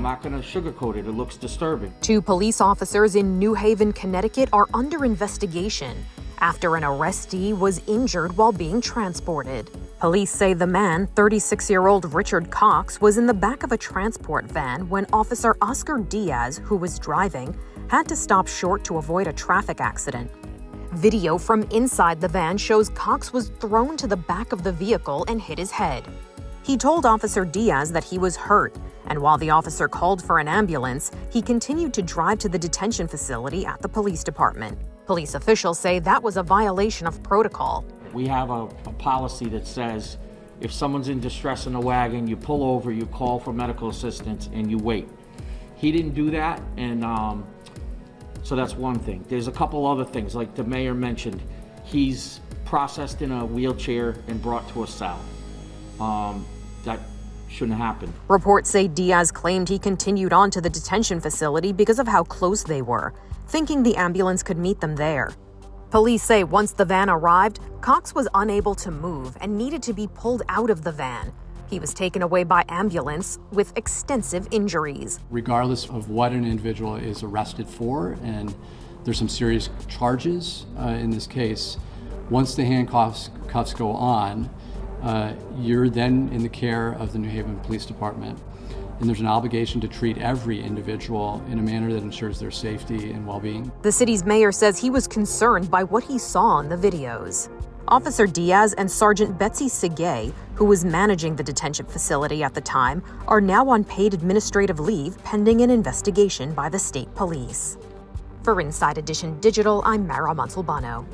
not going to sugarcoat it. It looks disturbing. 2 police officers in New Haven, Connecticut are under investigation after an arrestee was injured while being transported. Police say the man, 36-year-old Richard Cox, was in the back of a transport van when Officer Oscar Diaz, who was driving, had to stop short to avoid a traffic accident. Video from inside the van shows Cox was thrown to the back of the vehicle and hit his head. He told Officer Diaz that he was hurt, and while the officer called for an ambulance, he continued to drive to the detention facility at the police department. Police officials say that was a violation of protocol. We have a policy that says if someone's in distress in a wagon, you pull over, you call for medical assistance, and you wait. He didn't do that, and so that's one thing. There's a couple other things, like the mayor mentioned. He's processed in a wheelchair and brought to a cell. That shouldn't happen. Reports say Diaz claimed he continued on to the detention facility because of how close they were, thinking the ambulance could meet them there. Police say once the van arrived, Cox was unable to move and needed to be pulled out of the van. He was taken away by ambulance with extensive injuries. Regardless of what an individual is arrested for, and there's some serious charges in this case, once the handcuffs go on, you're then in the care of the New Haven Police Department. And there's an obligation to treat every individual in a manner that ensures their safety and well-being. The city's mayor says he was concerned by what he saw in the videos. Officer Diaz and Sergeant Betsy Segay, who was managing the detention facility at the time, are now on paid administrative leave pending an investigation by the state police. For Inside Edition Digital, I'm Mara Montalbano.